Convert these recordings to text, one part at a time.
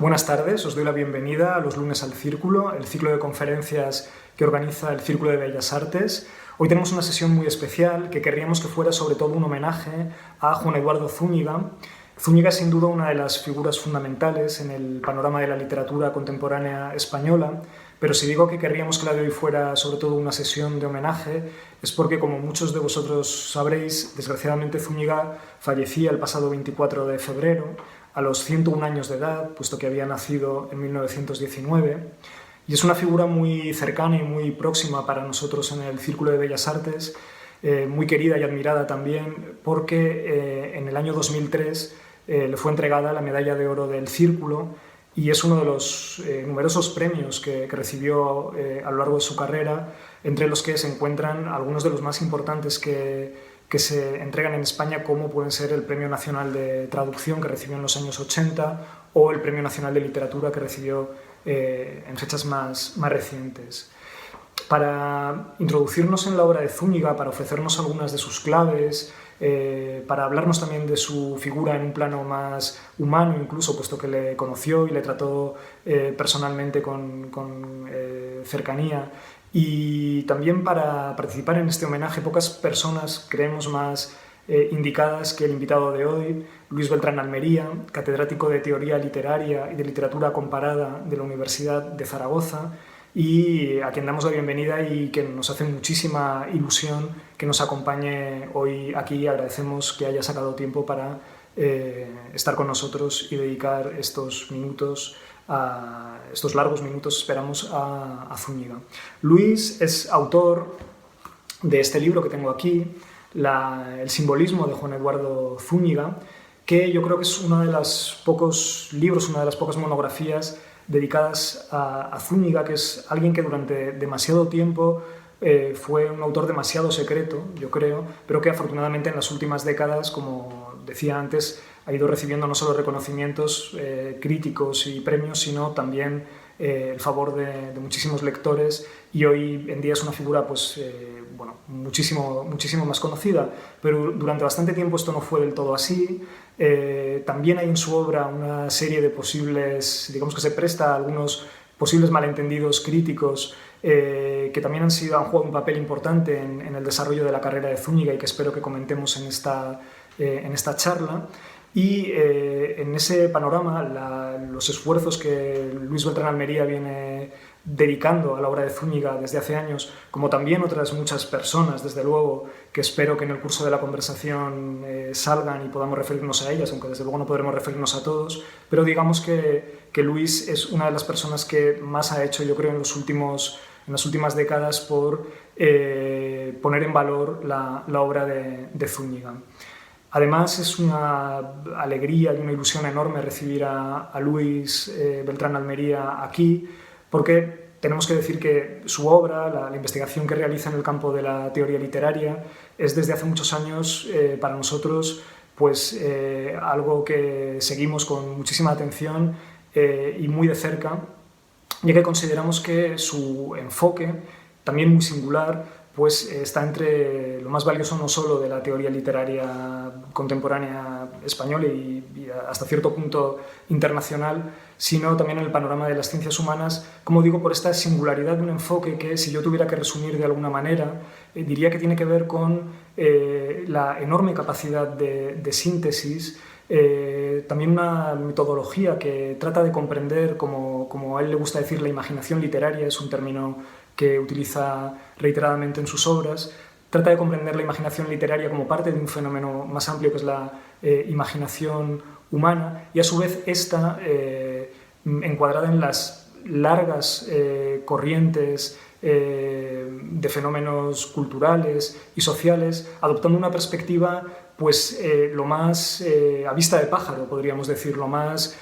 Buenas tardes, os doy la bienvenida a los lunes al Círculo, el ciclo de conferencias que organiza el Círculo de Bellas Artes. Hoy tenemos una sesión muy especial que querríamos que fuera sobre todo un homenaje a Juan Eduardo Zúñiga. Zúñiga es sin duda una de las figuras fundamentales en el panorama de la literatura contemporánea española, pero si digo que querríamos que la de hoy fuera sobre todo una sesión de homenaje es porque, como muchos de vosotros sabréis, desgraciadamente Zúñiga fallecía el pasado 24 de febrero, a los 101 años de edad, puesto que había nacido en 1919, y es una figura muy cercana y muy próxima para nosotros en el Círculo de Bellas Artes, muy querida y admirada también, porque en el año 2003 le fue entregada la Medalla de Oro del Círculo, y es uno de los numerosos premios que recibió a lo largo de su carrera, entre los que se encuentran algunos de los más importantes que se entregan en España, como pueden ser el Premio Nacional de Traducción, que recibió en los años 80, o el Premio Nacional de Literatura, que recibió en fechas más recientes. Para introducirnos en la obra de Zúñiga, para ofrecernos algunas de sus claves, para hablarnos también de su figura en un plano más humano, incluso, puesto que le conoció y le trató personalmente con cercanía, y también para participar en este homenaje, pocas personas creemos más indicadas que el invitado de hoy, Luis Beltrán Almería, catedrático de Teoría Literaria y de Literatura Comparada de la Universidad de Zaragoza, y a quien damos la bienvenida y que nos hace muchísima ilusión que nos acompañe hoy aquí. Agradecemos que haya sacado tiempo para estar con nosotros y dedicar estos largos minutos, esperamos, a Zúñiga. Luis es autor de este libro que tengo aquí, El simbolismo de Juan Eduardo Zúñiga, que yo creo que es uno de los pocos libros, una de las pocas monografías dedicadas a Zúñiga, que es alguien que durante demasiado tiempo fue un autor demasiado secreto, yo creo, pero que afortunadamente en las últimas décadas, como decía antes, ha ido recibiendo no solo reconocimientos críticos y premios, sino también el favor de muchísimos lectores, y hoy en día es una figura muchísimo más conocida, pero durante bastante tiempo esto no fue del todo así. También hay en su obra una serie de posibles, digamos que se presta a algunos posibles malentendidos críticos que también han jugado un papel importante en el desarrollo de la carrera de Zúñiga y que espero que comentemos en esta charla. Y en ese panorama, los esfuerzos que Luis Beltrán Almería viene dedicando a la obra de Zúñiga desde hace años, como también otras muchas personas, desde luego, que espero que en el curso de la conversación salgan y podamos referirnos a ellas, aunque desde luego no podremos referirnos a todos, pero digamos que Luis es una de las personas que más ha hecho, yo creo, en las últimas décadas por poner en valor la obra de Zúñiga. Además, es una alegría y una ilusión enorme recibir a Luis Beltrán Almería aquí, porque tenemos que decir que su obra, la investigación que realiza en el campo de la teoría literaria, es desde hace muchos años para nosotros algo que seguimos con muchísima atención y muy de cerca, ya que consideramos que su enfoque, también muy singular, está entre lo más valioso no solo de la teoría literaria contemporánea española y hasta cierto punto internacional, sino también en el panorama de las ciencias humanas, como digo, por esta singularidad de un enfoque que, si yo tuviera que resumir de alguna manera, diría que tiene que ver con la enorme capacidad de síntesis, también una metodología que trata de comprender, como a él le gusta decir, la imaginación literaria, es un término que utiliza reiteradamente en sus obras. Trata de comprender la imaginación literaria como parte de un fenómeno más amplio, que es la imaginación humana, y a su vez esta encuadrada en las largas corrientes de fenómenos culturales y sociales, adoptando una perspectiva lo más a vista de pájaro, podríamos decir, lo más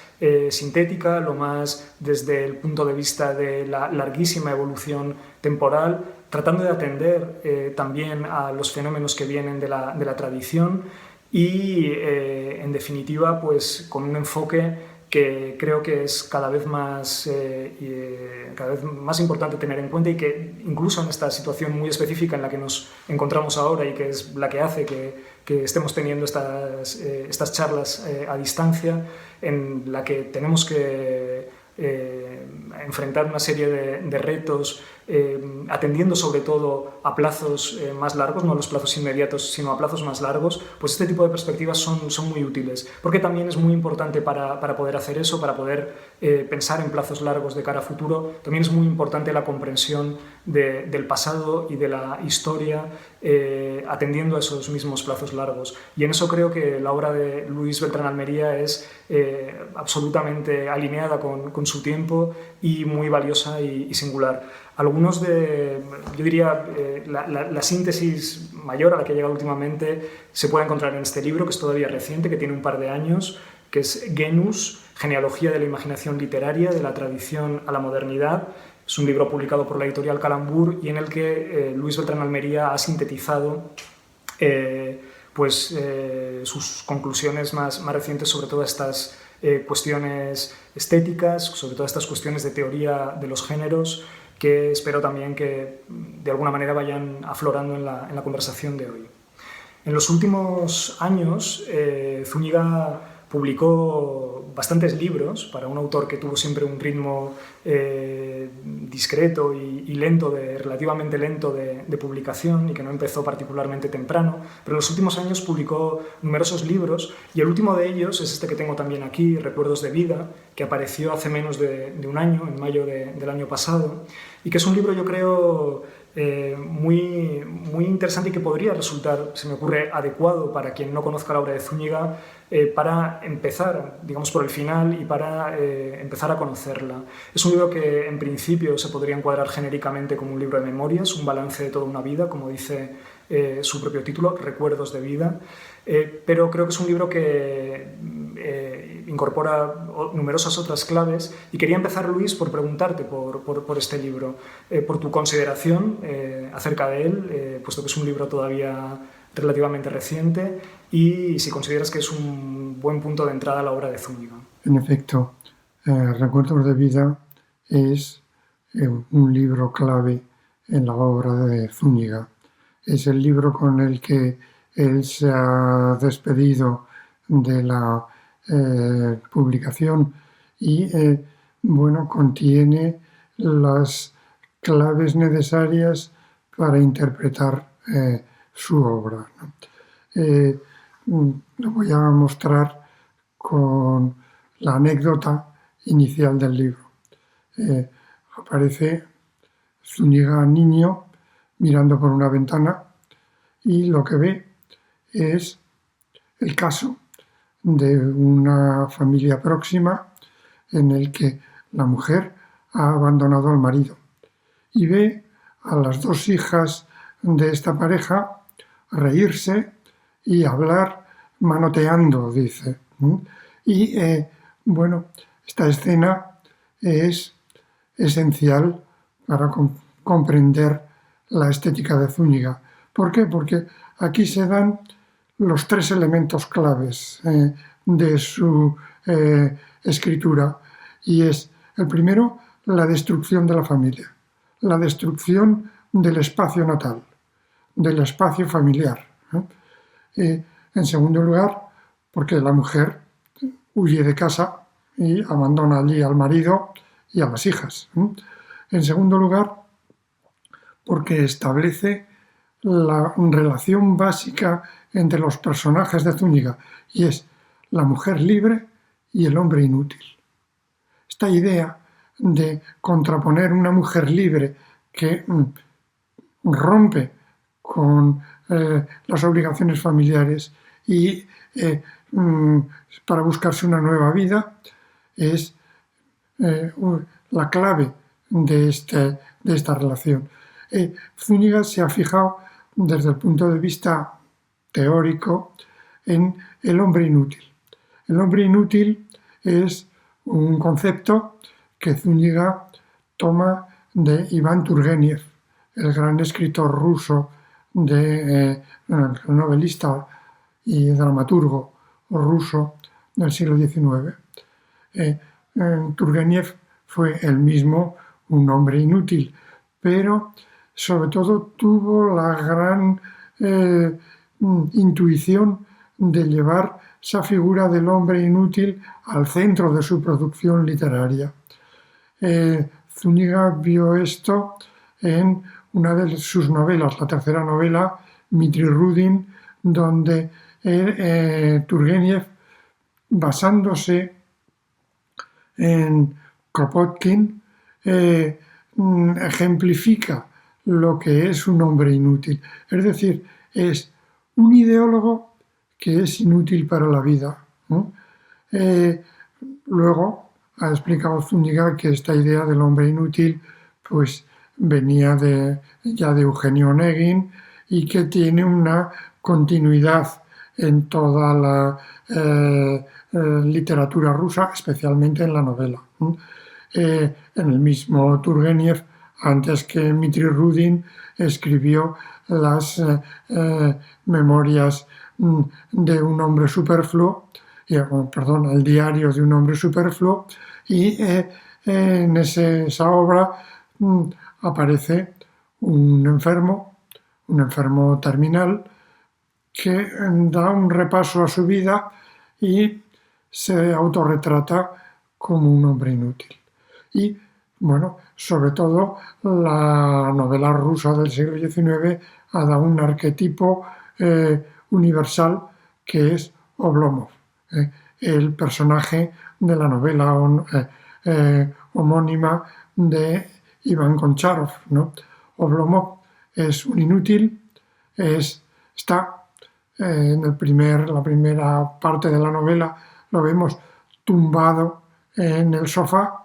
sintética, lo más desde el punto de vista de la larguísima evolución temporal, tratando de atender también a los fenómenos que vienen de la tradición y, en definitiva, con un enfoque que creo que es cada vez más importante tener en cuenta, y que incluso en esta situación muy específica en la que nos encontramos ahora, y que es la que hace que que estemos teniendo estas charlas a distancia, en la que tenemos que enfrentar una serie de retos, atendiendo sobre todo a plazos más largos, no a los plazos inmediatos, sino a plazos más largos, pues este tipo de perspectivas son muy útiles, porque también es muy importante para poder hacer eso, para poder pensar en plazos largos de cara a futuro. También es muy importante la comprensión del pasado y de la historia, atendiendo a esos mismos plazos largos. Y en eso creo que la obra de Luis Beltrán Almería es absolutamente alineada con su tiempo y muy valiosa y singular. Yo diría, la síntesis mayor a la que he llegado últimamente se puede encontrar en este libro, que es todavía reciente, que tiene un par de años, que es Genus, Genealogía de la imaginación literaria, de la tradición a la modernidad. Es un libro publicado por la editorial Calambur y en el que Luis Beltrán Almería ha sintetizado sus conclusiones más recientes sobre todas estas cuestiones estéticas, sobre todas estas cuestiones de teoría de los géneros, que espero también que de alguna manera vayan aflorando en la conversación de hoy. En los últimos años, Zúñiga publicó bastantes libros para un autor que tuvo siempre un ritmo discreto y lento, relativamente lento de publicación, y que no empezó particularmente temprano, pero en los últimos años publicó numerosos libros, y el último de ellos es este que tengo también aquí, Recuerdos de vida, que apareció hace menos de un año, en mayo del año pasado, y que es un libro, yo creo, muy, muy interesante y que podría resultar, se me ocurre, adecuado para quien no conozca la obra de Zúñiga, para empezar, digamos, por el final y para empezar a conocerla. Es un libro que en principio se podría encuadrar genéricamente como un libro de memorias, un balance de toda una vida, como dice su propio título, Recuerdos de vida, pero creo que es un libro que incorpora numerosas otras claves, y quería empezar, Luis, por preguntarte por este libro, por tu consideración acerca de él, puesto que es un libro todavía relativamente reciente, y si consideras que es un buen punto de entrada a la obra de Zúñiga. En efecto, Recuerdos de vida es un libro clave en la obra de Zúñiga. Es el libro con el que él se ha despedido de la publicación y contiene las claves necesarias para interpretar su obra, ¿no? Lo voy a mostrar con la anécdota inicial del libro. Aparece Zúñiga niño mirando por una ventana y lo que ve es el caso de una familia próxima en el que la mujer ha abandonado al marido y ve a las dos hijas de esta pareja reírse y hablar manoteando, dice. Y esta escena es esencial para comprender la estética de Zúñiga. ¿Por qué? Porque aquí se dan los tres elementos claves de su escritura, y es, el primero, la destrucción de la familia, la destrucción del espacio natal, del espacio familiar. En segundo lugar, porque la mujer huye de casa y abandona allí al marido y a las hijas. En segundo lugar, porque establece la relación básica entre los personajes de Zúñiga, y es la mujer libre y el hombre inútil. Esta idea de contraponer una mujer libre que rompe con las obligaciones familiares y para buscarse una nueva vida es la clave de esta relación. Zúñiga se ha fijado desde el punto de vista teórico en el hombre inútil. El hombre inútil es un concepto que Zúñiga toma de Iván Turgeniev, el gran escritor ruso, novelista y dramaturgo ruso del siglo XIX. Turgeniev fue él mismo un hombre inútil, pero sobre todo tuvo la gran intuición de llevar esa figura del hombre inútil al centro de su producción literaria. Zúñiga vio esto en una de sus novelas, la tercera novela, Mitri Rudin, donde Turgeniev, basándose en Kropotkin, ejemplifica lo que es un hombre inútil. Es decir, es un ideólogo que es inútil para la vida, ¿no? Luego ha explicado Zúñiga que esta idea del hombre inútil pues venía ya de Eugenio Onegin y que tiene una continuidad en toda la literatura rusa, especialmente en la novela. En el mismo Turgeniev, antes que Dmitri Rudin, escribió las memorias de un hombre superfluo, el diario de un hombre superfluo, y en esa obra aparece un enfermo terminal, que da un repaso a su vida y se autorretrata como un hombre inútil. Y, bueno, sobre todo la novela rusa del siglo XIX ha dado un arquetipo universal que es Oblomov, el personaje de la novela homónima de Iván Koncharov, ¿no? Oblomov es un inútil, está en la primera parte de la novela, lo vemos tumbado en el sofá.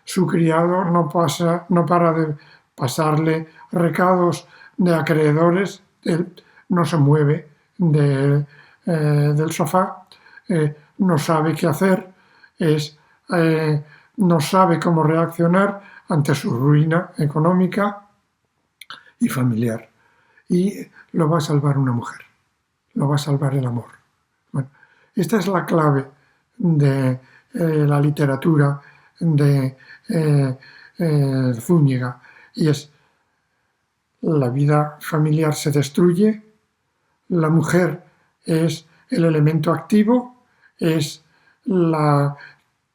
Su criado no para de pasarle recados de acreedores, él no se mueve del sofá, no sabe qué hacer, no sabe cómo reaccionar ante su ruina económica y familiar. Y lo va a salvar una mujer, lo va a salvar el amor. Bueno, esta es la clave de la literatura de Zúñiga, y es: la vida familiar se destruye, la mujer es el elemento activo, es la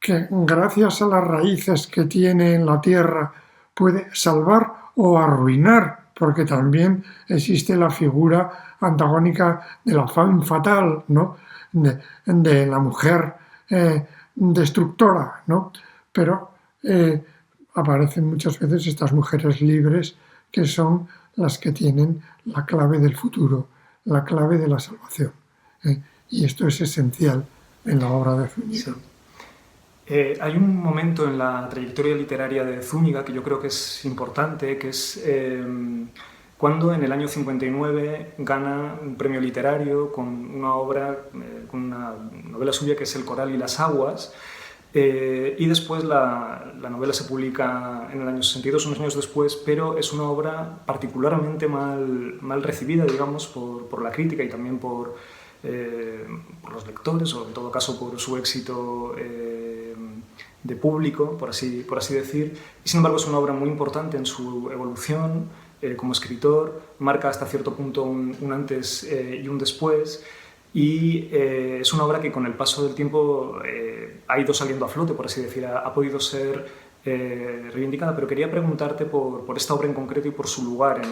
que gracias a las raíces que tiene en la tierra puede salvar o arruinar, porque también existe la figura antagónica de la femme fatale, ¿no? de la mujer destructora, ¿no? Pero aparecen muchas veces estas mujeres libres, que son las que tienen la clave del futuro, la clave de la salvación. Y esto es esencial en la obra de Zúñiga. Sí. Hay un momento en la trayectoria literaria de Zúñiga que yo creo que es importante, que es cuando en el año 59 gana un premio literario con una obra, con una novela suya que es El coral y las aguas, y después la novela se publica en el año 62, unos años después, pero es una obra particularmente mal recibida, digamos, por la crítica y también por los lectores, o en todo caso por su éxito de público, por así decir. Y sin embargo es una obra muy importante en su evolución como escritor, marca hasta cierto punto un antes y un después, y es una obra que con el paso del tiempo ha ido saliendo a flote, por así decir, ha podido ser reivindicada, pero quería preguntarte por esta obra en concreto y por su lugar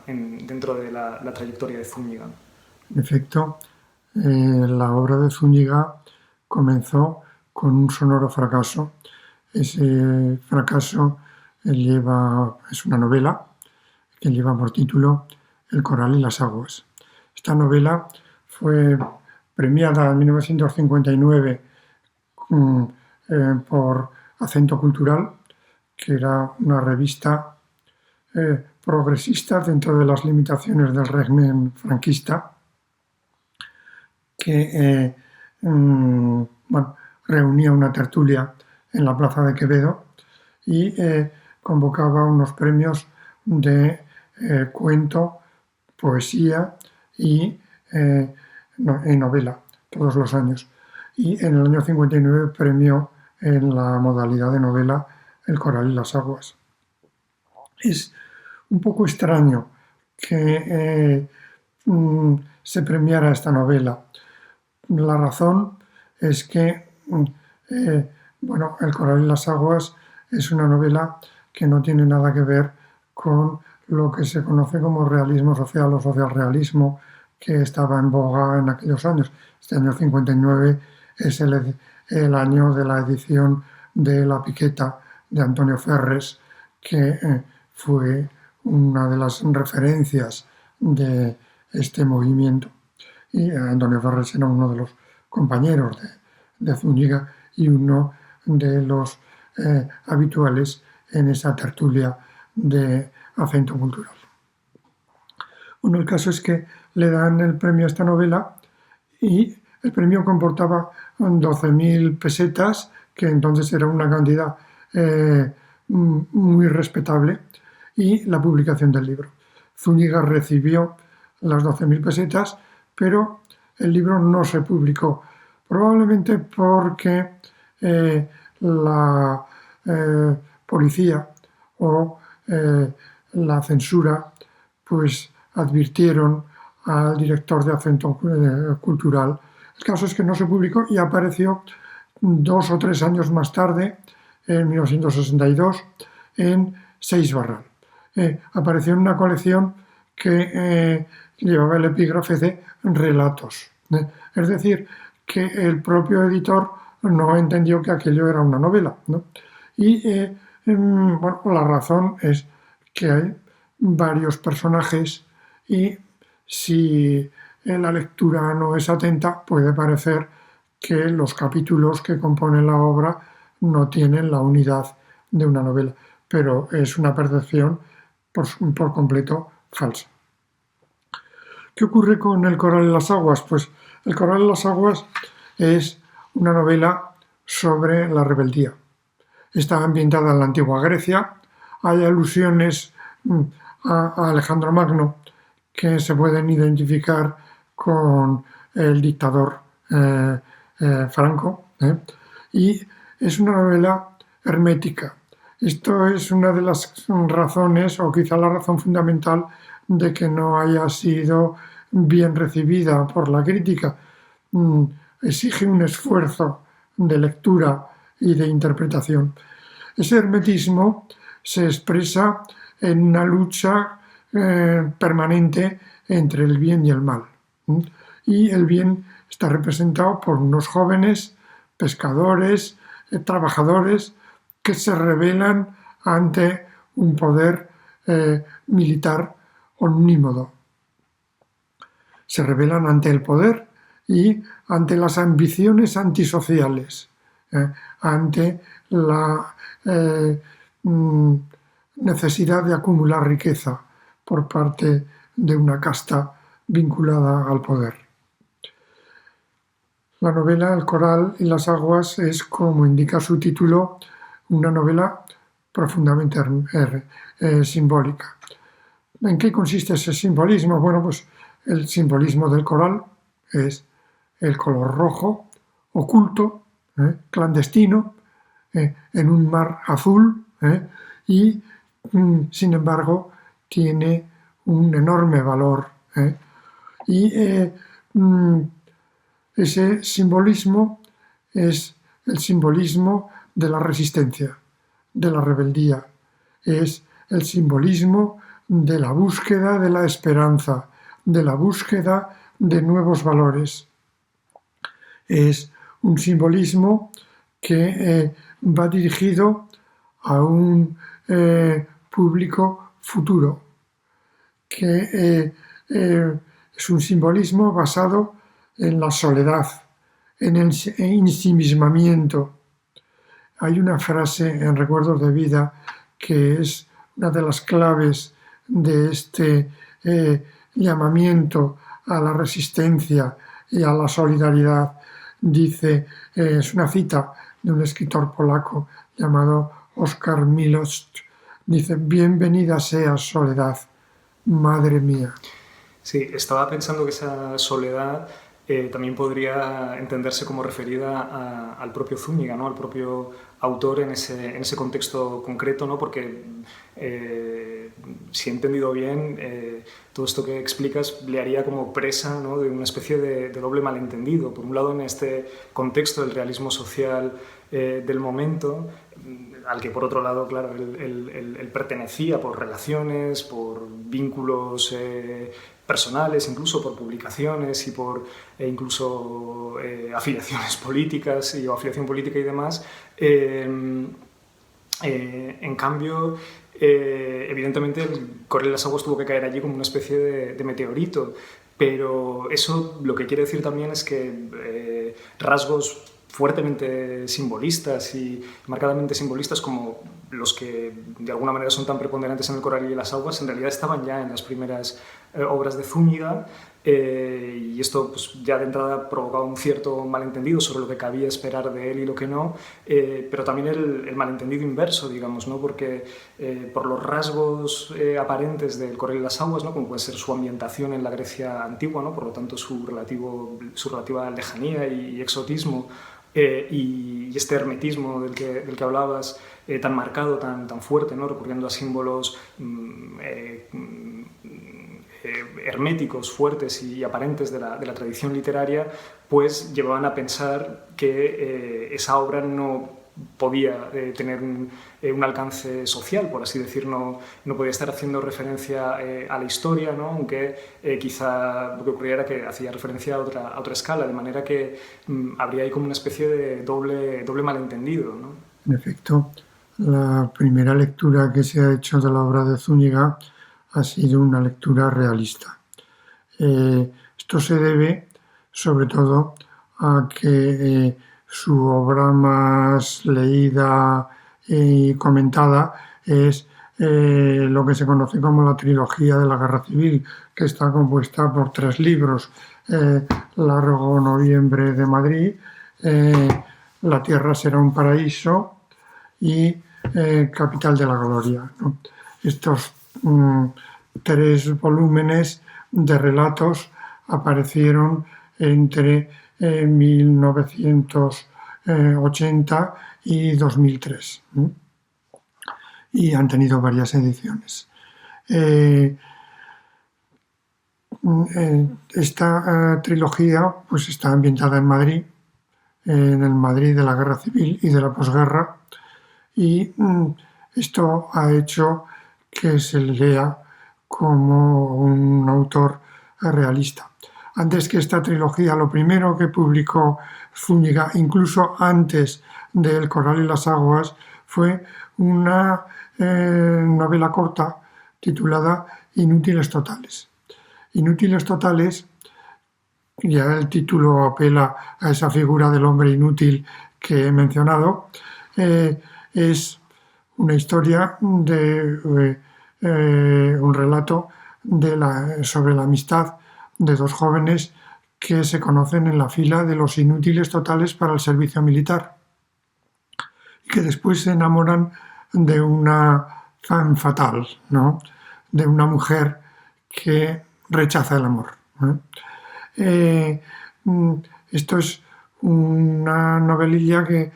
dentro de la trayectoria de Zúñiga. En efecto, la obra de Zúñiga comenzó con un sonoro fracaso. Ese fracaso es una novela que lleva por título El coral y las aguas. Esta novela fue premiada en 1959 por Acento Cultural, que era una revista progresista dentro de las limitaciones del régimen franquista, que reunía una tertulia en la Plaza de Quevedo y convocaba unos premios de cuento, poesía y novela todos los años. Y en el año 59 premió en la modalidad de novela El coral y las aguas. Es un poco extraño que se premiara esta novela. La razón es que, bueno, El coral y las aguas es una novela que no tiene nada que ver con lo que se conoce como realismo social o socialrealismo, que estaba en boga en aquellos años. Este año 59 es el año de la edición de La Piqueta de Antonio Ferres, que fue una de las referencias de este movimiento. Y Antonio Ferres era uno de los compañeros de Zúñiga y uno de los habituales en esa tertulia de Acento Cultural. Bueno, el caso es que le dan el premio a esta novela y el premio comportaba 12.000 pesetas, que entonces era una cantidad muy respetable, y la publicación del libro. Zúñiga recibió las 12.000 pesetas, pero el libro no se publicó, probablemente porque la policía o la censura pues advirtieron al director de Acento Cultural. El caso es que no se publicó y apareció 2 o 3 años más tarde, en 1962, en Seix Barral. Apareció en una colección que llevaba el epígrafe de relatos. Es decir, que el propio editor no entendió que aquello era una novela, ¿no? Y bueno, la razón es que hay varios personajes y si la lectura no es atenta puede parecer que los capítulos que componen la obra no tienen la unidad de una novela, pero es una percepción por completo falsa. ¿Qué ocurre con El coral y las aguas? Pues El coral y las aguas es una novela sobre la rebeldía. Está ambientada en la antigua Grecia, hay alusiones a Alejandro Magno que se pueden identificar con el dictador Franco, y es una novela hermética. Esto es una de las razones, o quizá la razón fundamental, de que no haya sido bien recibida por la crítica. Exige un esfuerzo de lectura y de interpretación. Ese hermetismo se expresa en una lucha permanente entre el bien y el mal. Y el bien está representado por unos jóvenes pescadores, trabajadores, que se rebelan ante un poder militar omnímodo. Se rebelan ante el poder y ante las ambiciones antisociales, ante la necesidad de acumular riqueza por parte de una casta vinculada al poder. La novela El coral y las aguas es, como indica su título, una novela profundamente simbólica. ¿En qué consiste ese simbolismo? Bueno, pues el simbolismo del coral es el color rojo, oculto, clandestino, en un mar azul, y sin embargo tiene un enorme valor. Y ese simbolismo es el simbolismo de la resistencia, de la rebeldía. Es el simbolismo de la búsqueda de la esperanza, de la búsqueda de nuevos valores. Es un simbolismo que va dirigido a un público futuro, que es un simbolismo basado en la soledad, en el ensimismamiento. Hay una frase en Recuerdos de vida que es una de las claves de este llamamiento a la resistencia y a la solidaridad. Dice, es una cita de un escritor polaco llamado Oskar Milosz. Dice: bienvenida seas, soledad, madre mía. Sí, estaba pensando que esa soledad también podría entenderse como referida al propio Zúñiga, ¿no? Al propio autor en ese contexto concreto, ¿no? Porque si he entendido bien, todo esto que explicas le haría como presa, ¿no?, de una especie de doble malentendido. Por un lado, en este contexto del realismo social del momento, al que por otro lado, claro, él pertenecía por relaciones, por vínculos personales, incluso por publicaciones y por incluso afiliaciones políticas o afiliación política y demás. En cambio, evidentemente el Correo de las Aguas tuvo que caer allí como una especie de meteorito, pero eso lo que quiere decir también es que rasgos fuertemente simbolistas y marcadamente simbolistas como los que de alguna manera son tan preponderantes en el Coral y las Aguas en realidad estaban ya en las primeras obras de Zúñiga, y esto pues, ya de entrada provocaba un cierto malentendido sobre lo que cabía esperar de él y lo que no, pero también el malentendido inverso, digamos, ¿no? Porque por los rasgos aparentes del Correo y las Aguas, ¿no?, como puede ser su ambientación en la Grecia antigua, ¿no?, por lo tanto su relativa lejanía y exotismo, y este hermetismo del que hablabas, tan marcado, tan fuerte, ¿no?, recurriendo a símbolos herméticos, fuertes y aparentes de la tradición literaria, pues llevaban a pensar que esa obra no podía tener un alcance social, por así decir, no podía estar haciendo referencia a la historia, ¿no?, aunque quizá lo que ocurría era que hacía referencia a otra escala, de manera que habría ahí como una especie de doble malentendido, ¿no? En efecto, la primera lectura que se ha hecho de la obra de Zúñiga ha sido una lectura realista. Esto se debe sobre todo a que su obra más leída y comentada es lo que se conoce como la trilogía de la Guerra Civil, que está compuesta por 3 libros: Largo Noviembre de Madrid, La Tierra será un paraíso y Capital de la Gloria, ¿no? Estos 3 volúmenes de relatos aparecieron entre 1980 y 2003, ¿no?, y han tenido varias ediciones. Esta trilogía pues está ambientada en Madrid, en el Madrid de la Guerra Civil y de la posguerra, y esto ha hecho que se le lea como un autor realista. Antes que esta trilogía, lo primero que publicó Zúñiga, incluso antes de El Coral y las Aguas, fue una novela corta titulada Inútiles Totales. Inútiles Totales, ya el título apela a esa figura del hombre inútil que he mencionado, es una historia de un relato sobre la amistad de 2 jóvenes que se conocen en la fila de los inútiles totales para el servicio militar y que después se enamoran de una femme fatale, ¿no?, de una mujer que rechaza el amor, ¿no? Esto es una novelilla que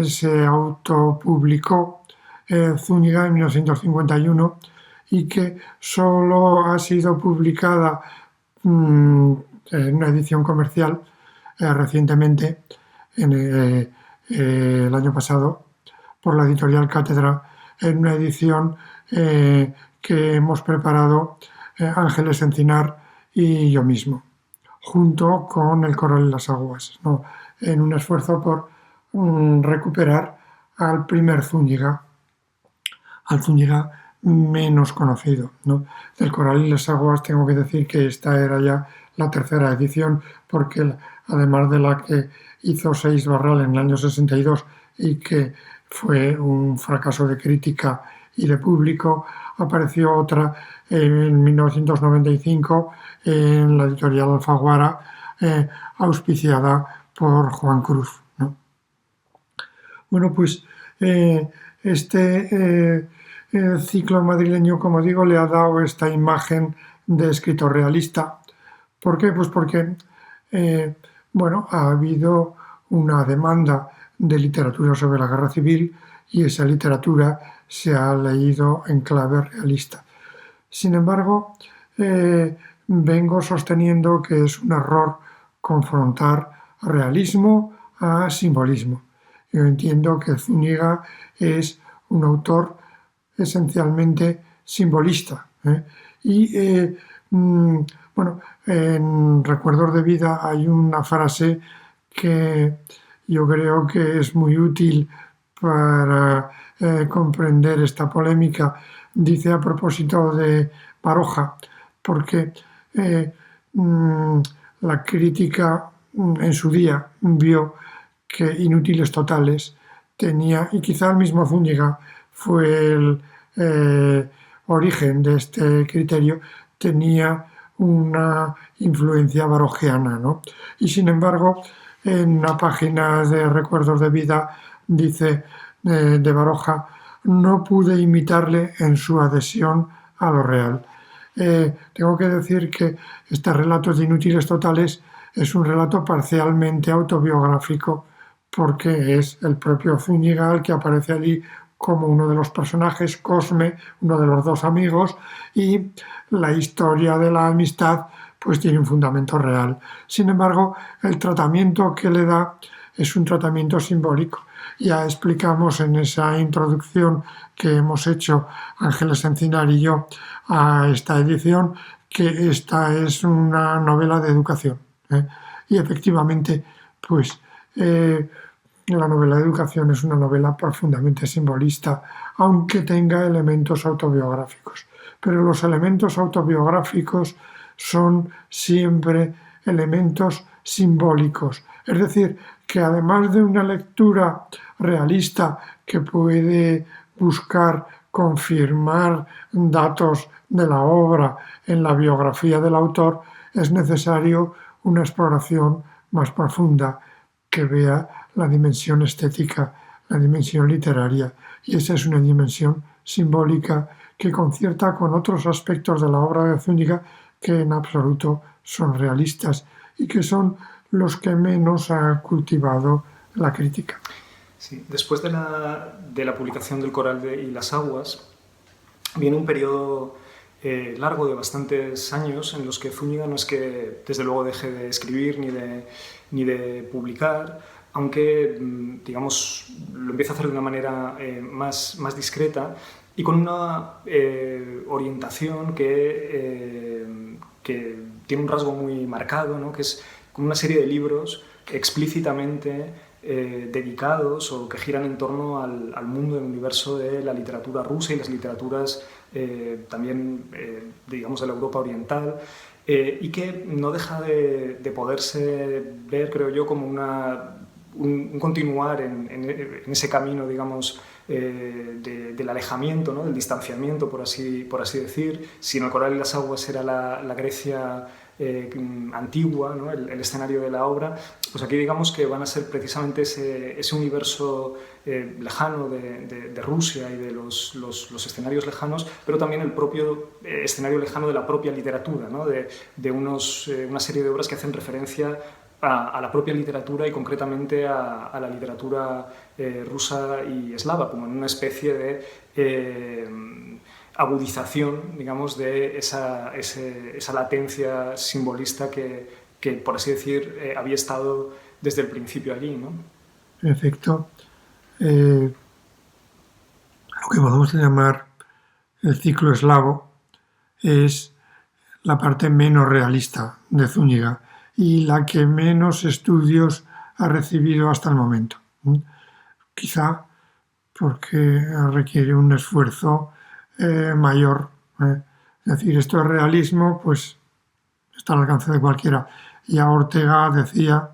se autopublicó Zúñiga en 1951 y que solo ha sido publicada en una edición comercial recientemente, el año pasado, por la editorial Cátedra, en una edición que hemos preparado Ángeles Encinar y yo mismo, junto con El Coral y las Aguas, ¿no?, en un esfuerzo por recuperar al primer Zúñiga, al Zúñiga menos conocido, ¿no? Del Coral y las Aguas tengo que decir que esta era ya la 3ª edición, porque además de la que hizo Seix Barral en el año 62 y que fue un fracaso de crítica y de público, apareció otra en 1995 en la editorial Alfaguara, auspiciada por Juan Cruz, ¿no? Bueno, pues este ciclo madrileño, como digo, le ha dado esta imagen de escritor realista. ¿Por qué? Pues porque ha habido una demanda de literatura sobre la Guerra Civil y esa literatura se ha leído en clave realista. Sin embargo, vengo sosteniendo que es un error confrontar realismo a simbolismo. Yo entiendo que Zúñiga es un autor esencialmente simbolista. Y bueno, en Recuerdos de vida hay una frase que yo creo que es muy útil para comprender esta polémica. Dice a propósito de Baroja, porque eh, mm, la crítica en su día vio que Inútiles Totales tenía, y quizá el mismo Zúñiga fue el origen de este criterio, tenía una influencia barogiana, ¿no? Y sin embargo, en una página de Recuerdos de vida dice de Baroja: no pude imitarle en su adhesión a lo real. Tengo que decir que este relato de Inútiles Totales es un relato parcialmente autobiográfico, porque es el propio Zúñiga el que aparece allí como uno de los personajes, Cosme, uno de los dos amigos, y la historia de la amistad pues tiene un fundamento real. Sin embargo, el tratamiento que le da es un tratamiento simbólico. Ya explicamos en esa introducción que hemos hecho Ángeles Encinar y yo a esta edición que esta es una novela de educación. Y efectivamente, pues la novela de educación es una novela profundamente simbolista, aunque tenga elementos autobiográficos. Pero los elementos autobiográficos son siempre elementos simbólicos. Es decir, que además de una lectura realista que puede buscar confirmar datos de la obra en la biografía del autor, es necesario una exploración más profunda que vea la dimensión estética, la dimensión literaria, y esa es una dimensión simbólica que concierta con otros aspectos de la obra de Zúñiga que en absoluto son realistas y que son los que menos ha cultivado la crítica. Sí, después de la publicación del Coral y las Aguas, viene un periodo largo de bastantes años en los que Zúñiga no es que desde luego deje de escribir ni de publicar, aunque digamos lo empieza a hacer de una manera más discreta y con una orientación que tiene un rasgo muy marcado, ¿no? Que es con una serie de libros explícitamente dedicados o que giran en torno al mundo, del universo de la literatura rusa y las literaturas también, digamos, de la Europa oriental, y que no deja de poderse ver, creo yo, como un continuar en ese camino, digamos, del alejamiento, ¿no? Del distanciamiento, por así decir. Si en el Coral y las Aguas era la Grecia antigua, ¿no? el escenario de la obra, pues aquí digamos que van a ser precisamente ese universo lejano de Rusia y de los escenarios lejanos, pero también el propio escenario lejano de la propia literatura, ¿no? de una serie de obras que hacen referencia a la propia literatura y concretamente a la literatura rusa y eslava, como en una especie de agudización, digamos, de esa latencia simbolista que por así decir, había estado desde el principio allí, ¿no? En efecto, lo que podemos llamar el ciclo eslavo es la parte menos realista de Zúñiga y la que menos estudios ha recibido hasta el momento. Quizá porque requiere un esfuerzo mayor. Es decir, esto es realismo, pues está al alcance de cualquiera. Ya Ortega decía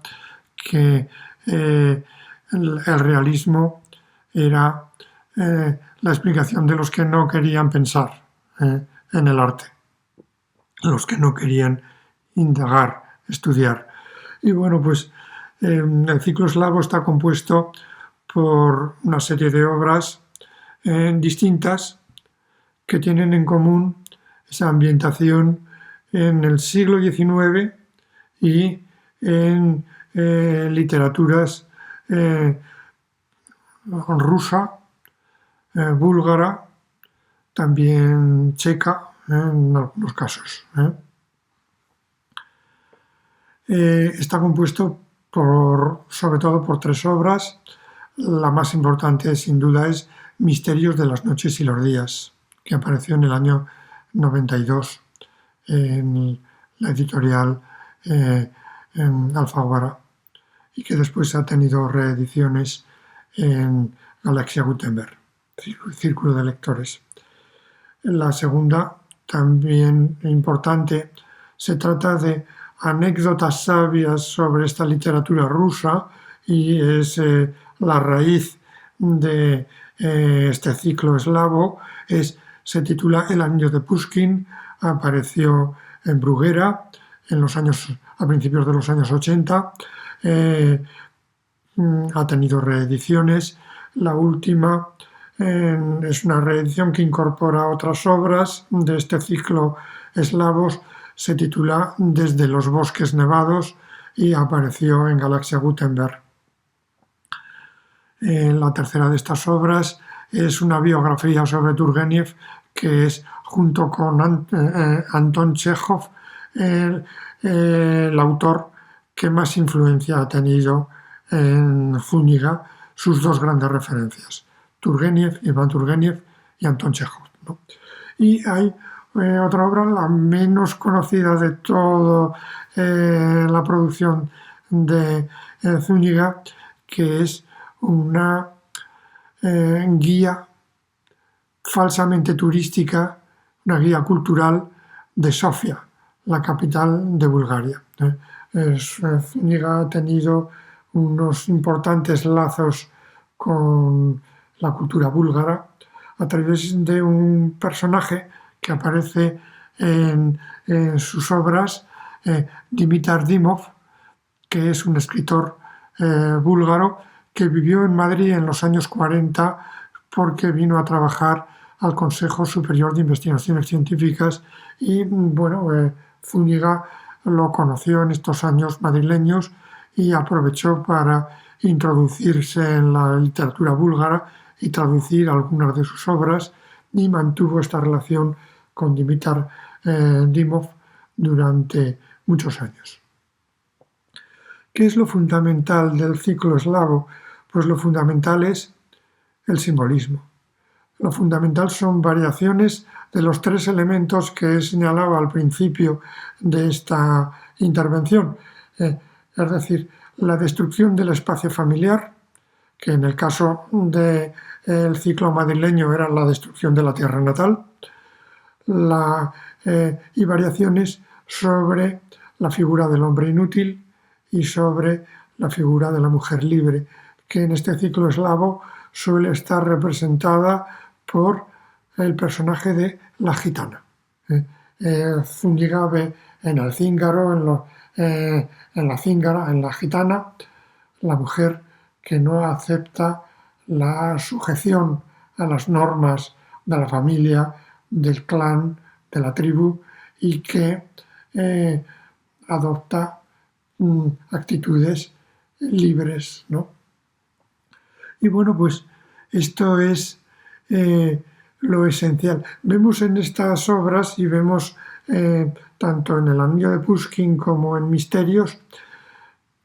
que el realismo era la explicación de los que no querían pensar en el arte, los que no querían indagar, estudiar. Y bueno, pues el ciclo eslavo está compuesto por una serie de obras distintas que tienen en común esa ambientación en el siglo XIX y en literaturas rusa, búlgara, también checa, en algunos casos. Está compuesto sobre todo por 3 obras. La más importante, sin duda, es Misterios de las noches y los días, que apareció en el año 92 en la editorial en Alfaguara, y que después ha tenido reediciones en Galaxia Gutenberg, Círculo de Lectores. La segunda, también importante, se trata de anécdotas sabias sobre esta literatura rusa, y es la raíz de este ciclo eslavo. Se titula El anillo de Pushkin, apareció en Bruguera a principios de los años 80, ha tenido reediciones. La última es una reedición que incorpora otras obras de este ciclo eslavos. Se titula Desde los bosques nevados y apareció en Galaxia Gutenberg. La tercera de estas obras es una biografía sobre Turgeniev, que es, junto con Anton Chekhov, el autor que más influencia ha tenido en Zúñiga, sus 2 grandes referencias, Iván Turgeniev y Anton Chekhov, ¿no? Y hay otra obra, la menos conocida de toda la producción de Zúñiga, que es una guía falsamente turística, una guía cultural de Sofía, la capital de Bulgaria. Zúñiga ha tenido unos importantes lazos con la cultura búlgara a través de un personaje que aparece en sus obras, Dimitar Dimov, que es un escritor búlgaro que vivió en Madrid en los años 40 porque vino a trabajar al Consejo Superior de Investigaciones Científicas, y Zúñiga lo conoció en estos años madrileños y aprovechó para introducirse en la literatura búlgara y traducir algunas de sus obras, y mantuvo esta relación con Dimitar Dimov durante muchos años. ¿Qué es lo fundamental del ciclo eslavo? Pues lo fundamental es el simbolismo. Lo fundamental son variaciones de los 3 elementos que señalaba al principio de esta intervención. Es decir, la destrucción del espacio familiar, que en el caso del ciclo madrileño era la destrucción de la tierra natal, y variaciones sobre la figura del hombre inútil y sobre la figura de la mujer libre, que en este ciclo eslavo suele estar representada por el personaje de la gitana. Zúñiga ve en el cíngaro, en la cíngara, en la gitana, la mujer que no acepta la sujeción a las normas de la familia, del clan, de la tribu, y que adopta actitudes libres, ¿no? Y bueno, pues esto es lo esencial. Vemos en estas obras, y vemos tanto en El anillo de Pushkin como en Misterios,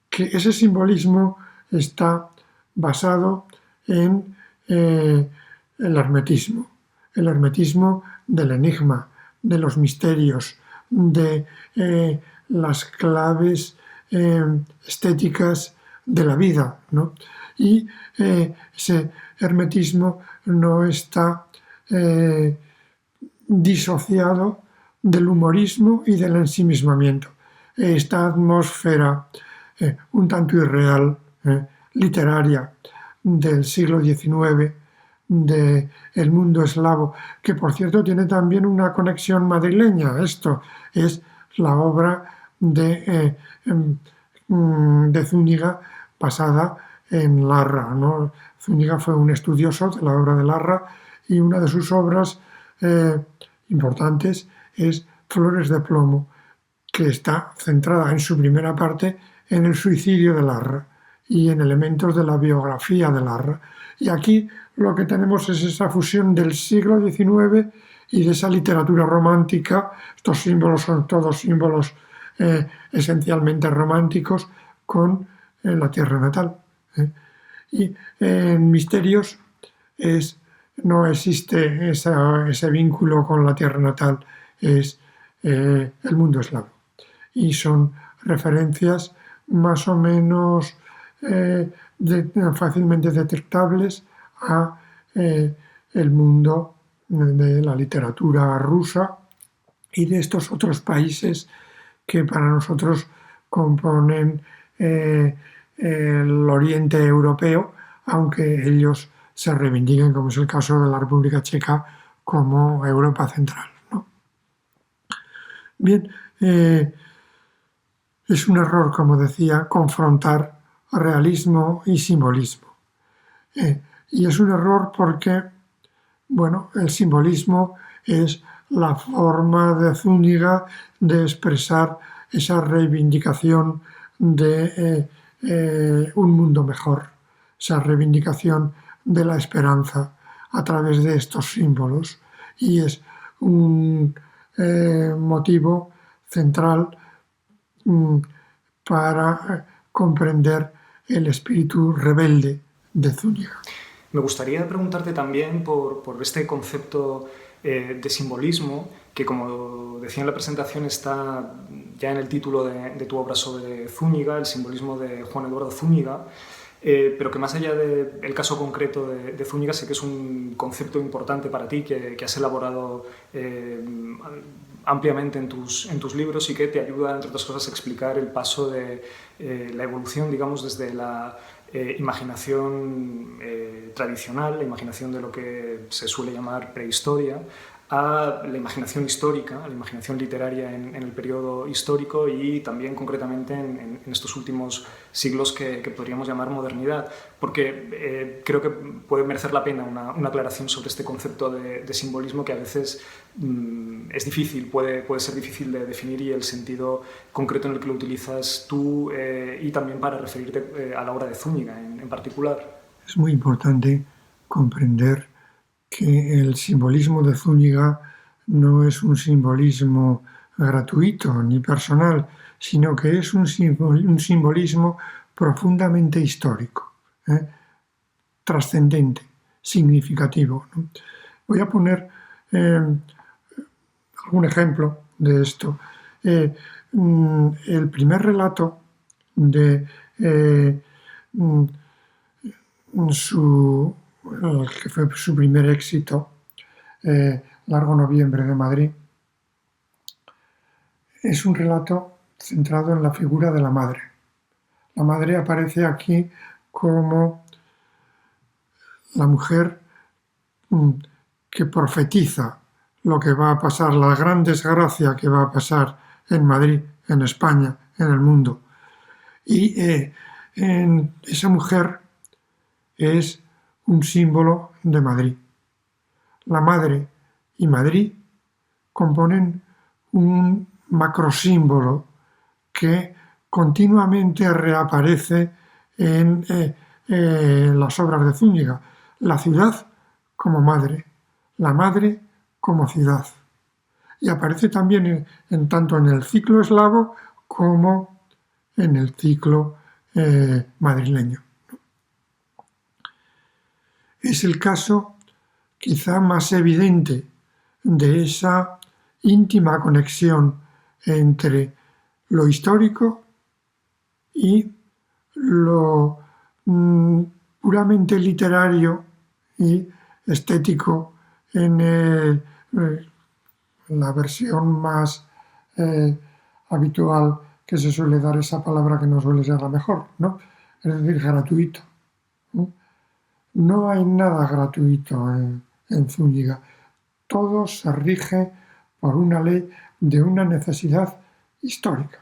que ese simbolismo está basado en el hermetismo del enigma, de los misterios, de las claves estéticas de la vida, ¿no? Y ese hermetismo no está disociado del humorismo y del ensimismamiento. Esta atmósfera un tanto irreal, literaria, del siglo XIX, del mundo eslavo, que por cierto tiene también una conexión madrileña. Esto es la obra de Zúñiga basada en Larra, ¿no? Zúñiga fue un estudioso de la obra de Larra, y una de sus obras importantes es Flores de plomo, que está centrada en su primera parte en el suicidio de Larra y en elementos de la biografía de Larra. Y aquí lo que tenemos es esa fusión del siglo XIX Y de esa literatura romántica, estos símbolos son todos símbolos esencialmente románticos con la tierra natal. Y en Misterios no existe ese vínculo con la tierra natal, es el mundo eslavo. Y son referencias más o menos fácilmente detectables a el mundo de la literatura rusa y de estos otros países que para nosotros componen el oriente europeo, aunque ellos se reivindiquen, como es el caso de la República Checa, como Europa Central, ¿no? Bien, es un error, como decía, confrontar realismo y simbolismo. Y es un error porque, bueno, el simbolismo es la forma de Zúñiga de expresar esa reivindicación de un mundo mejor, esa reivindicación de la esperanza a través de estos símbolos. Y es un motivo central para comprender el espíritu rebelde de Zúñiga. Me gustaría preguntarte también por este concepto de simbolismo, que como decía en la presentación está ya en el título de tu obra sobre Zúñiga, el simbolismo de Juan Eduardo Zúñiga, pero que más allá del caso concreto de Zúñiga sé que es un concepto importante para ti, que has elaborado ampliamente en tus libros y que te ayuda, entre otras cosas, a explicar el paso de la evolución, digamos, desde la imaginación tradicional, la imaginación de lo que se suele llamar prehistoria, a la imaginación histórica, a la imaginación literaria en el periodo histórico y también concretamente en estos últimos siglos que podríamos llamar modernidad, porque creo que puede merecer la pena una aclaración sobre este concepto de simbolismo que a veces es difícil, puede ser difícil de definir, y el sentido concreto en el que lo utilizas tú y también para referirte a la obra de Zúñiga en particular. Es muy importante comprender que el simbolismo de Zúñiga no es un simbolismo gratuito ni personal, sino que es un simbolismo profundamente histórico, trascendente, significativo, ¿no? Voy a poner algún ejemplo de esto. El primer relato de que fue su primer éxito, Largo Noviembre de Madrid, es un relato centrado en la figura de la madre. La madre aparece aquí como la mujer que profetiza lo que va a pasar, la gran desgracia que va a pasar en Madrid, en España, en el mundo. Y esa mujer es un símbolo de Madrid. La madre y Madrid componen un macrosímbolo que continuamente reaparece en las obras de Zúñiga. La ciudad como madre, la madre como ciudad. Y aparece también tanto en el ciclo eslavo como en el ciclo madrileño. Es el caso quizá más evidente de esa íntima conexión entre lo histórico y lo puramente literario y estético en la versión más habitual que se suele dar, esa palabra que no suele ser la mejor, ¿no? Es decir, gratuito, ¿no? No hay nada gratuito en Zúñiga. Todo se rige por una ley de una necesidad histórica.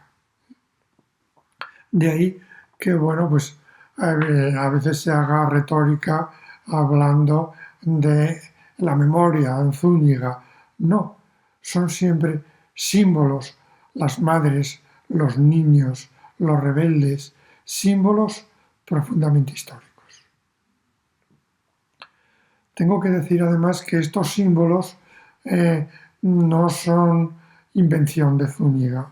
De ahí que, bueno, pues a veces se haga retórica hablando de la memoria en Zúñiga. No, son siempre símbolos, las madres, los niños, los rebeldes, símbolos profundamente históricos. Tengo que decir además que estos símbolos no son invención de Zúñiga.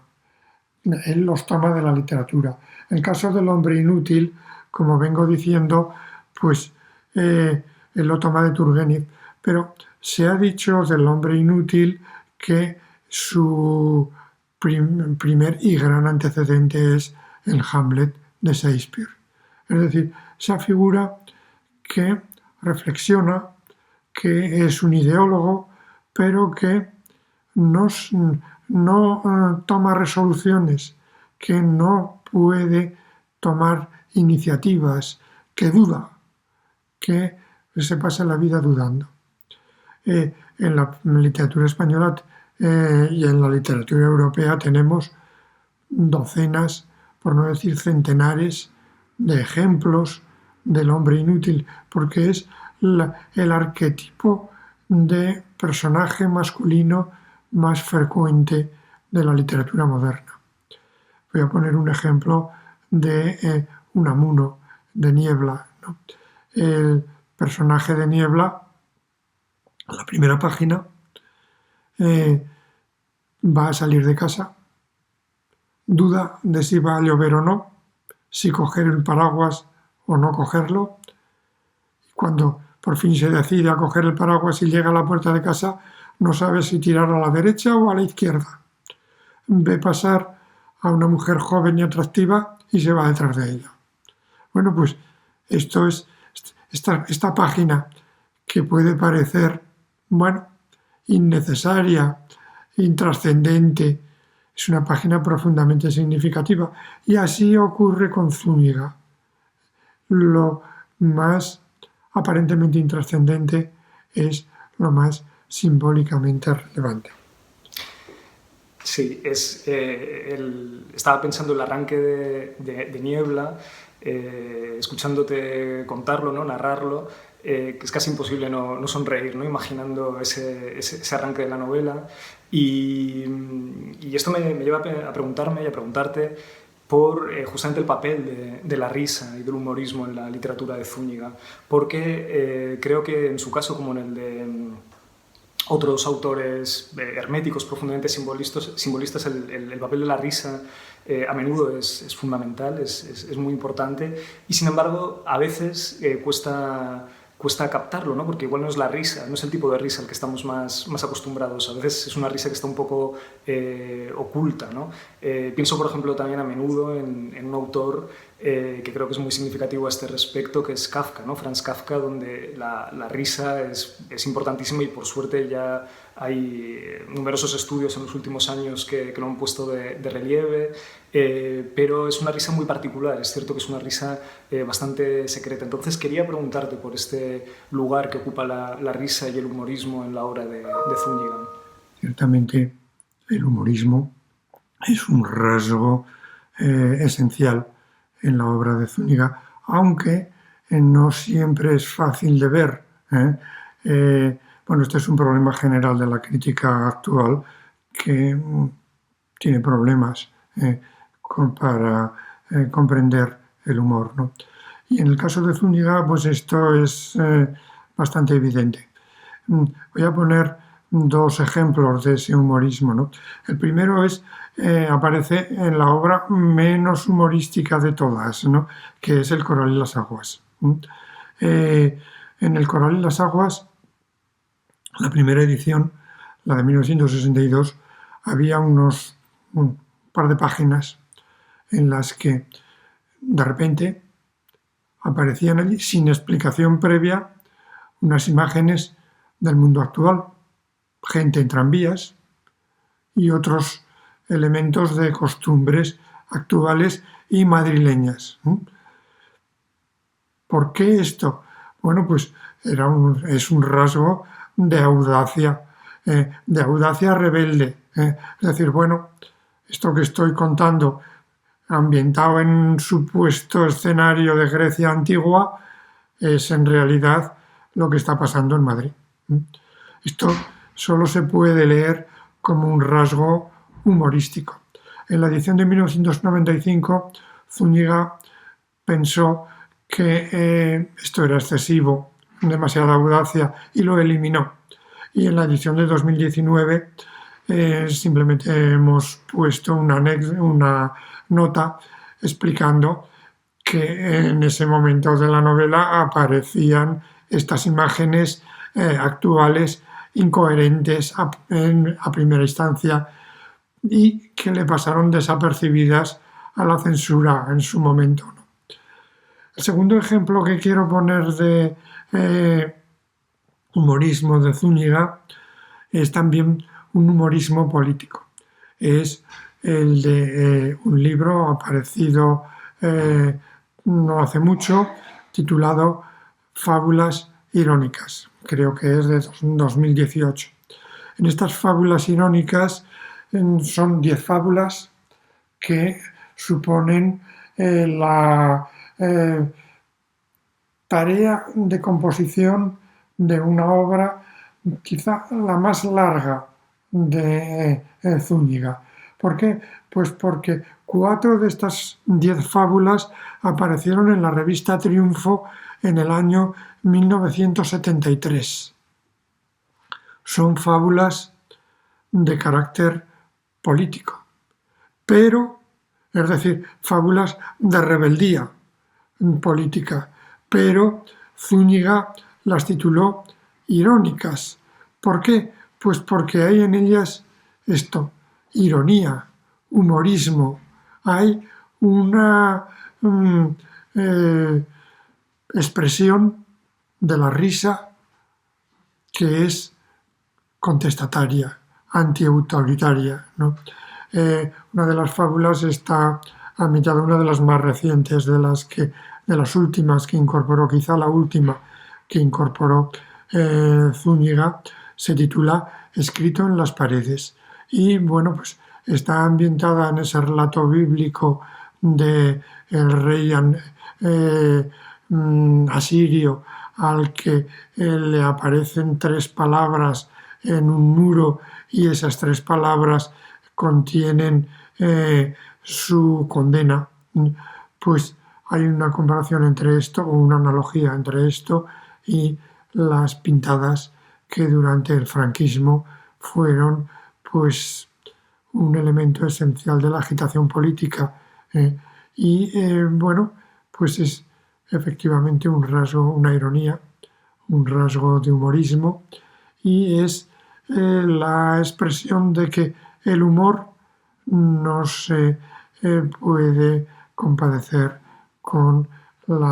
Él los toma de la literatura. En el caso del hombre inútil, como vengo diciendo, pues él lo toma de Turgenev, pero se ha dicho del hombre inútil que su primer y gran antecedente es el Hamlet de Shakespeare. Es decir, esa figura que reflexiona, que es un ideólogo, pero que no toma resoluciones, que no puede tomar iniciativas, que duda, que se pasa la vida dudando. En la literatura española y en la literatura europea tenemos docenas, por no decir centenares, de ejemplos del hombre inútil, porque es el arquetipo de personaje masculino más frecuente de la literatura moderna. Voy a poner un ejemplo de Unamuno, de Niebla, ¿no? El personaje de Niebla, en la primera página, va a salir de casa, duda de si va a llover o no, si coger el paraguas o no cogerlo. Cuando por fin se decide a coger el paraguas y llega a la puerta de casa, no sabe si tirar a la derecha o a la izquierda. Ve pasar a una mujer joven y atractiva y se va detrás de ella. Bueno, pues esto es esta página que puede parecer, bueno, innecesaria, intrascendente, es una página profundamente significativa. Y así ocurre con Zúñiga. Lo más aparentemente intrascendente es lo más simbólicamente relevante. Sí, estaba pensando en el arranque de Niebla, escuchándote contarlo, ¿no? Narrarlo, que es casi imposible no sonreír, ¿no? Imaginando ese arranque de la novela. Y esto me lleva a preguntarme y a preguntarte por justamente el papel de la risa y del humorismo en la literatura de Zúñiga, porque creo que en su caso, como en el de otros autores herméticos, profundamente simbolistas, el papel de la risa a menudo es fundamental, es muy importante, y sin embargo a veces cuesta captarlo, ¿no? Porque igual no es la risa, no es el tipo de risa al que estamos más acostumbrados. A veces es una risa que está un poco oculta, ¿no? Pienso, por ejemplo, también a menudo en un autor que creo que es muy significativo a este respecto, que es Kafka, ¿no? Franz Kafka, donde la risa es importantísima, y por suerte ya hay numerosos estudios en los últimos años que lo han puesto de relieve, pero es una risa muy particular, es cierto que es una risa bastante secreta. Entonces quería preguntarte por este lugar que ocupa la risa y el humorismo en la obra de Zúñiga. Ciertamente el humorismo es un rasgo esencial en la obra de Zúñiga, aunque no siempre es fácil de ver. Bueno, este es un problema general de la crítica actual, que tiene problemas para comprender el humor, ¿no? Y en el caso de Zúñiga, pues esto es bastante evidente. Voy a poner dos ejemplos de ese humorismo, ¿no? El primero aparece en la obra menos humorística de todas, ¿no? Que es El Coral y las aguas. En El Coral y las aguas, la primera edición, la de 1962, había un par de páginas en las que de repente aparecían allí, sin explicación previa, unas imágenes del mundo actual, gente en tranvías y otros elementos de costumbres actuales y madrileñas. ¿Por qué esto? Bueno, pues es un rasgo de audacia rebelde. Es decir, bueno, esto que estoy contando, ambientado en un supuesto escenario de Grecia antigua, es en realidad lo que está pasando en Madrid. Esto solo se puede leer como un rasgo humorístico. En la edición de 1995, Zúñiga pensó que esto era excesivo, demasiada audacia, y lo eliminó. Y en la edición de 2019 simplemente hemos puesto una nota explicando que en ese momento de la novela aparecían estas imágenes actuales incoherentes a primera instancia y que le pasaron desapercibidas a la censura en su momento, ¿no? El segundo ejemplo que quiero poner de humorismo de Zúñiga es también un humorismo político. Es el de un libro aparecido no hace mucho, titulado Fábulas irónicas, creo que es de 2018. En estas fábulas irónicas son 10 fábulas que suponen la tarea de composición de una obra quizá la más larga de Zúñiga. ¿Por qué? Pues porque 4 de estas 10 fábulas aparecieron en la revista Triunfo en el año 1973. Son fábulas de carácter político, pero, es decir, fábulas de rebeldía política, pero Zúñiga las tituló irónicas. ¿Por qué? Pues porque hay en ellas esto, ironía, humorismo, hay una expresión de la risa que es contestataria, antiautoritaria, ¿no? Una de las fábulas está a mitad de una de las más recientes, de las últimas que incorporó, quizá la última que incorporó Zúñiga, se titula Escrito en las paredes. Y bueno, pues está ambientada en ese relato bíblico de el rey asirio al que le aparecen 3 palabras en un muro y esas 3 palabras contienen su condena. Pues hay una comparación entre esto, o una analogía entre esto y las pintadas que durante el franquismo fueron pues un elemento esencial de la agitación política. Bueno, pues es efectivamente un rasgo, una ironía, un rasgo de humorismo, y es la expresión de que el humor no se puede compadecer con el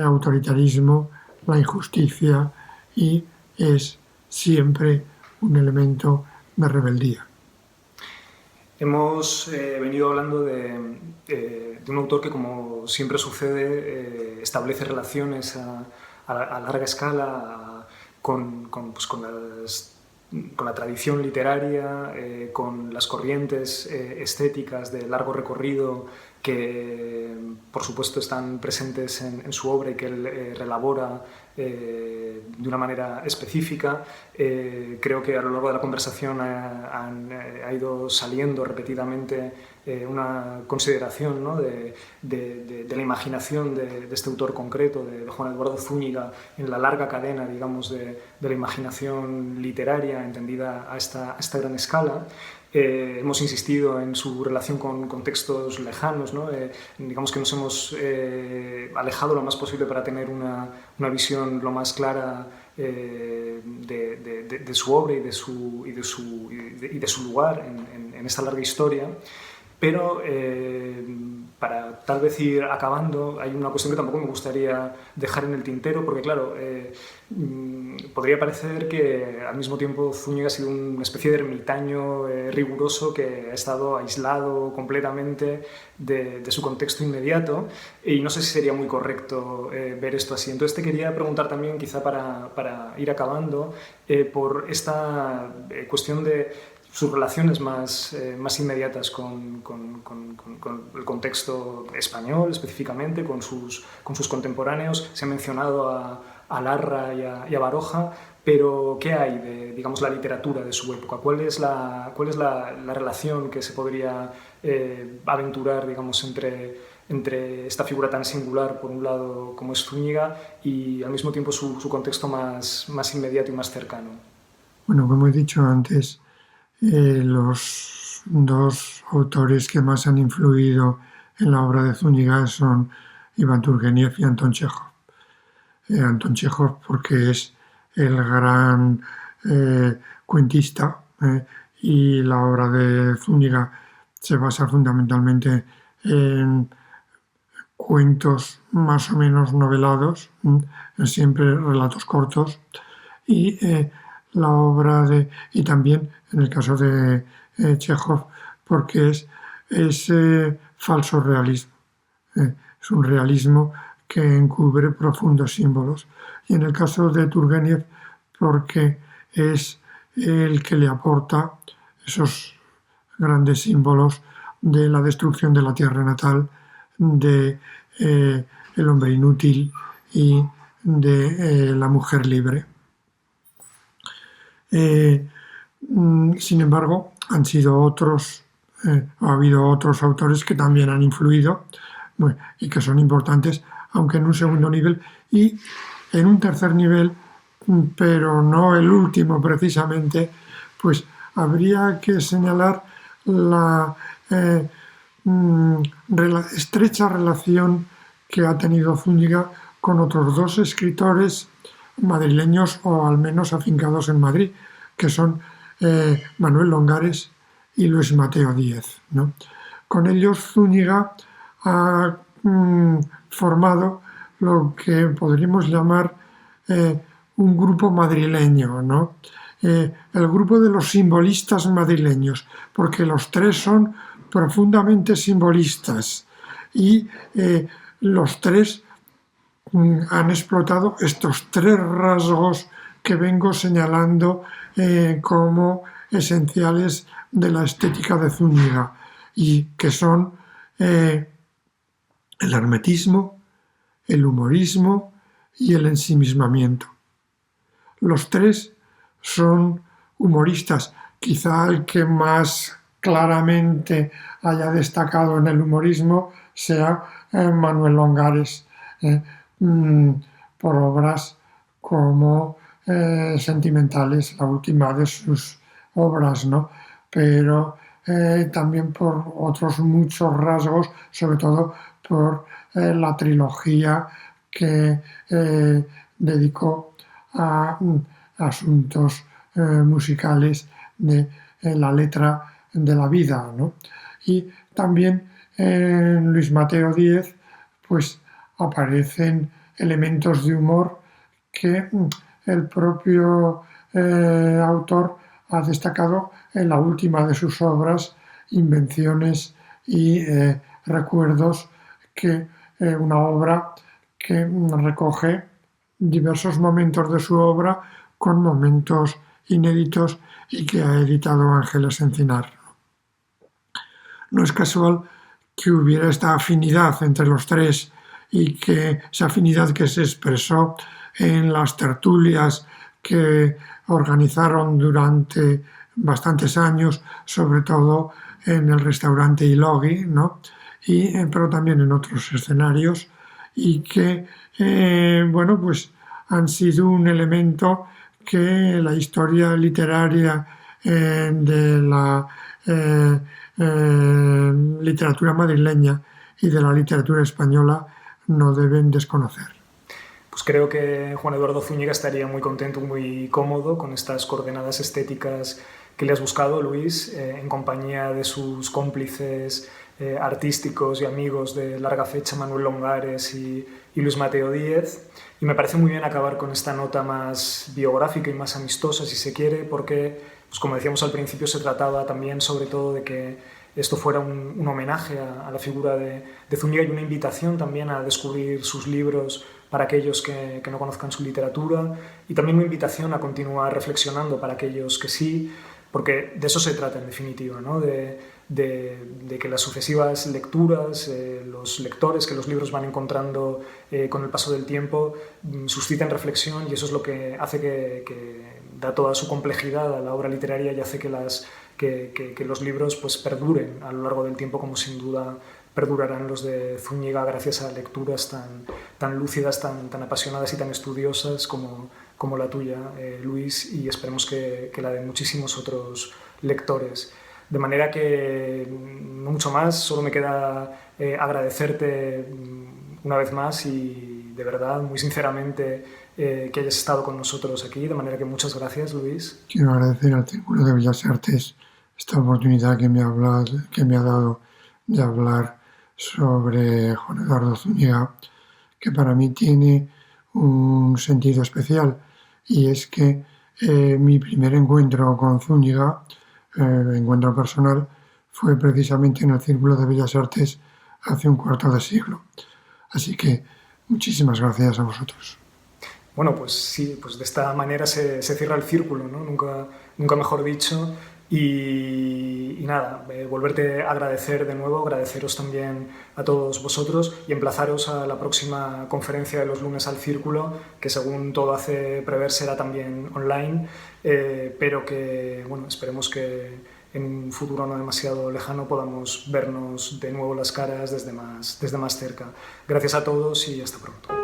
autoritarismo, la injusticia, y es siempre un elemento de rebeldía. Hemos venido hablando de un autor que, como siempre sucede, establece relaciones a larga escala con la tradición literaria, con las corrientes estéticas de largo recorrido que, por supuesto, están presentes en su obra y que él relabora de una manera específica. Creo que a lo largo de la conversación ha ido saliendo repetidamente una consideración, ¿no?, de la imaginación de este autor concreto, de Juan Eduardo Zúñiga, en la larga cadena, digamos, de la imaginación literaria entendida a esta gran escala. Hemos insistido en su relación con contextos lejanos, ¿no? Digamos que nos hemos alejado lo más posible para tener una visión lo más clara de su obra y de su lugar en esta larga historia. Pero para tal vez ir acabando, hay una cuestión que tampoco me gustaría dejar en el tintero, porque claro, podría parecer que al mismo tiempo Zúñiga ha sido una especie de ermitaño riguroso que ha estado aislado completamente de su contexto inmediato, y no sé si sería muy correcto ver esto así. Entonces te quería preguntar también, quizá para ir acabando, por esta cuestión de sus relaciones más inmediatas con el contexto español, específicamente, con sus contemporáneos. Se ha mencionado a Larra y a Baroja, pero ¿qué hay de, digamos, la literatura de su época? ¿Cuál es la relación que se podría aventurar, digamos, entre esta figura tan singular, por un lado, como es Zúñiga, y al mismo tiempo su contexto más inmediato y más cercano? Bueno, como he dicho antes, los dos autores que más han influido en la obra de Zúñiga son Iván Turgeniev y Anton Chejov. Anton Chejov porque es el gran cuentista, y la obra de Zúñiga se basa fundamentalmente en cuentos más o menos novelados, siempre relatos cortos, y la obra de y también en el caso de Chekhov porque es falso realismo, es un realismo que encubre profundos símbolos, y en el caso de Turgeniev porque es el que le aporta esos grandes símbolos de la destrucción de la tierra natal, de el hombre inútil y de la mujer libre. Eh, Sin embargo, ha habido otros autores que también han influido, bueno, y que son importantes, aunque en un segundo nivel y en un tercer nivel, pero no el último precisamente, pues habría que señalar la estrecha relación que ha tenido Zúñiga con otros dos escritores madrileños o al menos afincados en Madrid, que son Manuel Longares y Luis Mateo Díez, ¿no? Con ellos Zúñiga ha formado lo que podríamos llamar un grupo madrileño, ¿no? El grupo de los simbolistas madrileños, porque los tres son profundamente simbolistas y los tres han explotado estos tres rasgos que vengo señalando como esenciales de la estética de Zúñiga, y que son el hermetismo, el humorismo y el ensimismamiento. Los tres son humoristas, quizá el que más claramente haya destacado en el humorismo sea Manuel Longares, por obras como Sentimentales, la última de sus obras, ¿no? Pero también por otros muchos rasgos, sobre todo por la trilogía que dedicó a asuntos musicales de la letra de la vida, ¿no? Y también en Luis Mateo Díez pues aparecen elementos de humor que el propio autor ha destacado en la última de sus obras, Invenciones y Recuerdos, que una obra que recoge diversos momentos de su obra con momentos inéditos y que ha editado Ángeles Encinar. No es casual que hubiera esta afinidad entre los tres y que esa afinidad que se expresó en las tertulias que organizaron durante bastantes años, sobre todo en el restaurante Ilogi, ¿no? Pero también en otros escenarios, y que bueno, pues han sido un elemento que la historia literaria de la literatura madrileña y de la literatura española no deben desconocer. Pues creo que Juan Eduardo Zúñiga estaría muy contento, muy cómodo con estas coordenadas estéticas que le has buscado, Luis, en compañía de sus cómplices artísticos y amigos de larga fecha, Manuel Longares y Luis Mateo Díez. Y me parece muy bien acabar con esta nota más biográfica y más amistosa, si se quiere, porque, pues como decíamos al principio, se trataba también sobre todo de que esto fuera un homenaje a la figura de Zúñiga y una invitación también a descubrir sus libros para aquellos que no conozcan su literatura, y también una invitación a continuar reflexionando para aquellos que sí, porque de eso se trata en definitiva, ¿no? de que las sucesivas lecturas, los lectores que los libros van encontrando con el paso del tiempo, susciten reflexión, y eso es lo que hace que da toda su complejidad a la obra literaria y hace que los libros pues perduren a lo largo del tiempo, como sin duda perdurarán los de Zúñiga gracias a lecturas tan lúcidas, tan apasionadas y tan estudiosas como la tuya, Luis, y esperemos que la de muchísimos otros lectores. De manera que no mucho más, solo me queda agradecerte una vez más y de verdad, muy sinceramente, que hayas estado con nosotros aquí. De manera que muchas gracias, Luis. Quiero agradecer al Círculo de Bellas Artes esta oportunidad que me ha dado de hablar sobre Juan Eduardo Zúñiga, que para mí tiene un sentido especial, y es que mi primer encuentro con Zúñiga, encuentro personal, fue precisamente en el Círculo de Bellas Artes hace un cuarto de siglo. Así que muchísimas gracias a vosotros. Bueno, pues sí, pues de esta manera se cierra el círculo, ¿no? Nunca mejor dicho. Y nada, volverte a agradecer de nuevo, agradeceros también a todos vosotros y emplazaros a la próxima conferencia de los lunes al Círculo, que según todo hace prever será también online, pero que, bueno, esperemos que en un futuro no demasiado lejano podamos vernos de nuevo las caras desde más cerca. Gracias a todos y hasta pronto.